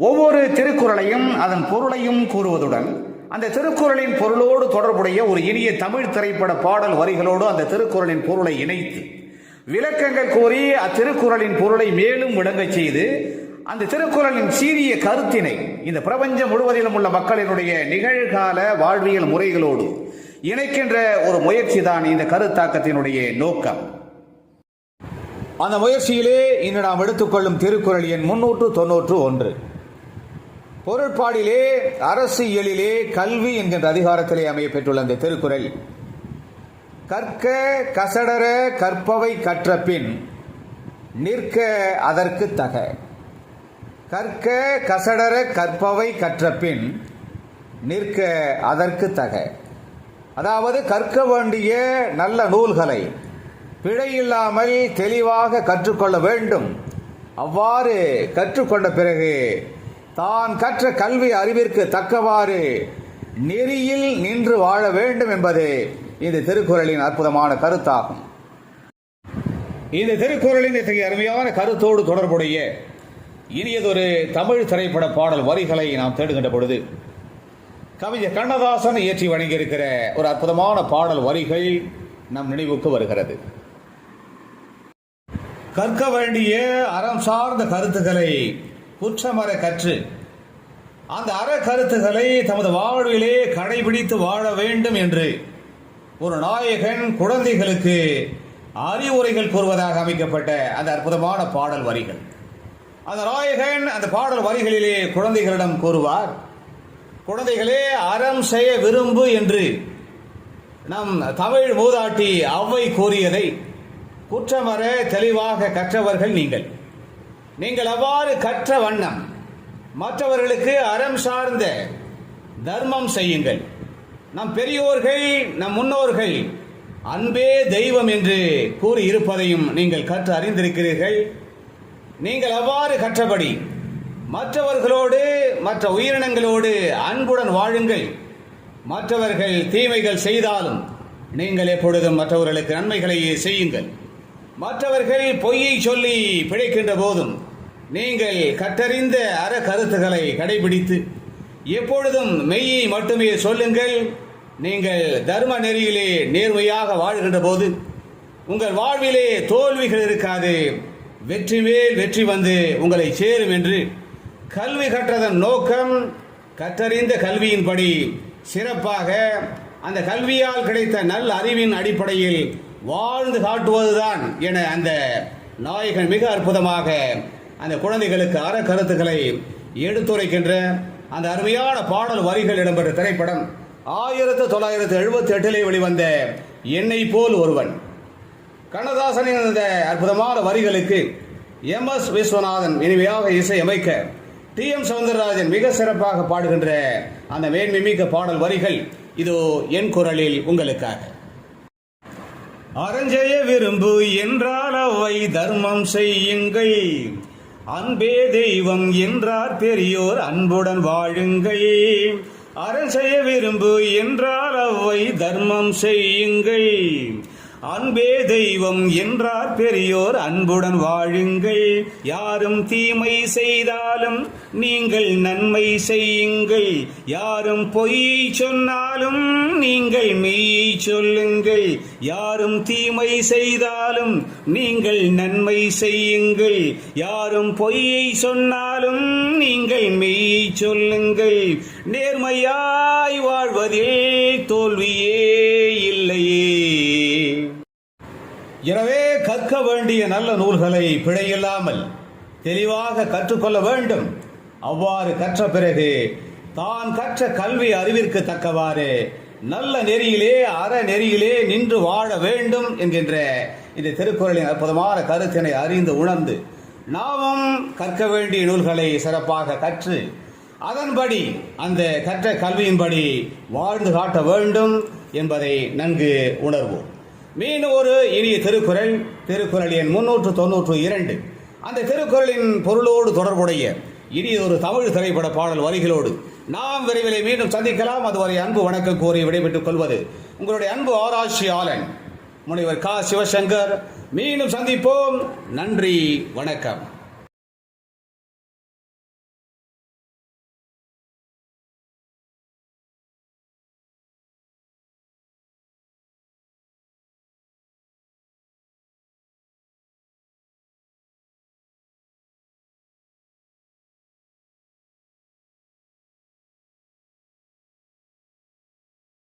ஒவ்வொரு திருக்குறளையும் அதன் பொருளையும் கூறுவதுடன் அந்த திருக்குறளின் பொருளோடு தொடர்புடைய ஒரு இனிய தமிழ் திரைப்பட பாடல் வரிகளோடு அந்த திருக்குறளின் பொருளை இணைத்து விளக்கங்கள் கூறி அத்திருக்குறளின் பொருளை மேலும் விளங்கச் செய்து அந்த திருக்குறளின் சீரிய கருத்தினை இந்த பிரபஞ்சம் முழுவதிலும் உள்ள மக்களினுடைய நிகழ்கால வாழ்வியல் முறைகளோடு இணைக்கின்ற ஒரு முயற்சி தான் இந்த கருத்தாக்கத்தினுடைய நோக்கம். அந்த முயற்சியிலே இன்று நாம் எடுத்துக்கொள்ளும் திருக்குறள் எண் 391. பொருட்பாடிலே அரசியலிலே கல்வி என்கின்ற அதிகாரத்திலே அமைய பெற்றுள்ள இந்த திருக்குறள், கற்க கசடர கற்பவை கற்ற பின் நிற்க அதற்கு தக. கற்க கசடர கற்பவை கற்ற பின் நிற்க அதற்கு தக. அதாவது கற்க வேண்டிய நல்ல நூல்களை பிழையில்லாமல் தெளிவாக கற்றுக்கொள்ள வேண்டும். அவ்வாறு கற்றுக்கொண்ட பிறகு தான் கற்ற கல்வி அறிவிற்கு தக்கவாறு நெறியில் நின்று வாழ வேண்டும் என்பது இந்த திருக்குறளின் அற்புதமான கருத்தாகும். இந்த திருக்குறளின் இத்தகைய அருமையான கருத்தோடு தொடர்புடைய இனியதொரு தமிழ் திரைப்பட பாடல் வரிகளை நாம் தேடுகின்ற பொழுது கவிஞர் கண்ணதாசன் இயற்றி வழங்கியிருக்கிற ஒரு அற்புதமான பாடல் வரிகள் நம் நினைவுக்கு வருகிறது. கற்க வேண்டிய அறம் சார்ந்த கருத்துக்களை குற்றமற கற்று அந்த அற கருத்துக்களை தமது வாழ்விலே கடைபிடித்து வாழ வேண்டும் என்று ஒரு நாயகன் குழந்தைகளுக்கு அறிவுரைகள் கூறுவதாக அமைக்கப்பட்ட அந்த அற்புதமான பாடல் வரிகள். அந்த நாயகன் அந்த பாடல் வரிகளிலே குழந்தைகளிடம் கூறுவார், குழந்தைகளே, அறம் செய்ய விரும்பு என்று நம் தமிழ் மூதாட்டி ஔவை கூறியதை குற்றமற தெளிவாக கற்றவர்கள் நீங்கள் அவ்வாறு கற்ற வண்ணம் மற்றவர்களுக்கு அறம் சார்ந்த தர்மம் செய்யுங்கள். நம் பெரியோர்கள் நம் முன்னோர்கள் அன்பே தெய்வம் என்று கூறி இருப்பதையும் நீங்கள் கற்று அறிந்திருக்கிறீர்கள். நீங்கள் அவ்வாறு கற்றபடி மற்றவர்களோடு மற்ற உயிரினங்களோடு அன்புடன் வாழுங்கள். மற்றவர்கள் தீமைகள் செய்தாலும் நீங்கள் எப்பொழுதும் மற்றவர்களுக்கு நன்மைகளையே செய்யுங்கள். மற்றவர்கள் பொய்யை சொல்லி பிழைக்கின்ற போதும் நீங்கள் கற்றறிந்த அற கருத்துக்களை கடைபிடித்து எப்பொழுதும் மெய்யை மட்டுமே சொல்லுங்கள். நீங்கள் தர்ம நெறியிலே நேர்மையாக வாழ்கின்ற போது உங்கள் வாழ்விலே தோல்விகள் இருக்காது, வெற்றி மேல் வெற்றி வந்து உங்களை சேரும் என்று கல்வி கற்றதன் நோக்கம் கற்றறிந்த கல்வியின்படி சிறப்பாக அந்த கல்வியால் கிடைத்த நல்ல அறிவின் அடிப்படையில் வாழ்ந்து காட்டுவதுதான் என அந்த நாயகன் மிக அற்புதமாக அந்த குழந்தைகளுக்கு அற கருத்துக்களை எடுத்துரைக்கின்ற அந்த அருமையான பாடல் வரிகள் இடம்பெற்ற திரைப்படம் 1978 வெளிவந்த என்னை போல் ஒருவன். கண்ணதாசனின் அந்த அற்புதமான வரிகளுக்கு MS விஸ்வநாதன் இனிமையாக இசையமைக்க TM சௌந்தரராஜன் மிக சிறப்பாக பாடுகின்ற அந்த மேன்மைமிக்க பாடல் வரிகள் இதோ என் குரலில் உங்களுக்காக. அறஞ்செய்ய விரும்பு என்றால் அவை தர்மம் செய்யுங்கள். அன்பே தெய்வம் என்றார் பெரியோர் அன்புடன் வாழுங்கள். அறஞ்செய்ய விரும்பு என்றால் அவை தர்மம் செய்யுங்கள். அன்பே தெய்வம் என்றார் பெரியோர் அன்புடன் வாழுங்கள். யாரும் தீமை செய்தாலும் நீங்கள் நன்மை செய்யுங்கள். யாரும் பொய்யை சொன்னாலும் நீங்கள் மெய்யை சொல்லுங்கள். யாரும் தீமை செய்தாலும் நீங்கள் நன்மை செய்யுங்கள். யாரும் பொய்யை சொன்னாலும் நீங்கள் மெய்யை சொல்லுங்கள். நேர்மையாய் வாழ்வதில் தோல்வியே இல்லையே. எனவே கற்க வேண்டிய நல்ல நூல்களை பிழையில்லாமல் தெளிவாக கற்றுக்கொள்ள வேண்டும். அவ்வாறு கற்ற பிறகு தான் கற்ற கல்வி அறிவிற்கு தக்கவாறு நல்ல நெறியிலே அற நெறியிலே நின்று வாழ வேண்டும் என்கின்ற இந்த திருக்குறளின் அற்புதமான கருத்தினை அறிந்து உணர்ந்து நாமும் கற்க வேண்டிய நூல்களை சிறப்பாக கற்று அதன்படி அந்த கற்ற கல்வியின்படி வாழ்ந்து காட்ட வேண்டும் என்பதை நன்கு உணர்வோம். மீண்டும் ஒரு இனிய திருக்குறள் எண் 392. அந்த திருக்குறளின் பொருளோடு தொடர்புடைய இனியொரு தமிழ் திரைப்பட பாடல் வரிகளோடு நாம் விரைவிலே மீண்டும் சந்திக்கலாம். அதுவரை அன்பு வணக்கம் கூறி விடைபெற்றுக் கொள்வது உங்களுடைய அன்பு ஆராய்ச்சியாளன் முனைவர் க. சிவசங்கர். மீண்டும் சந்திப்போம். நன்றி, வணக்கம்.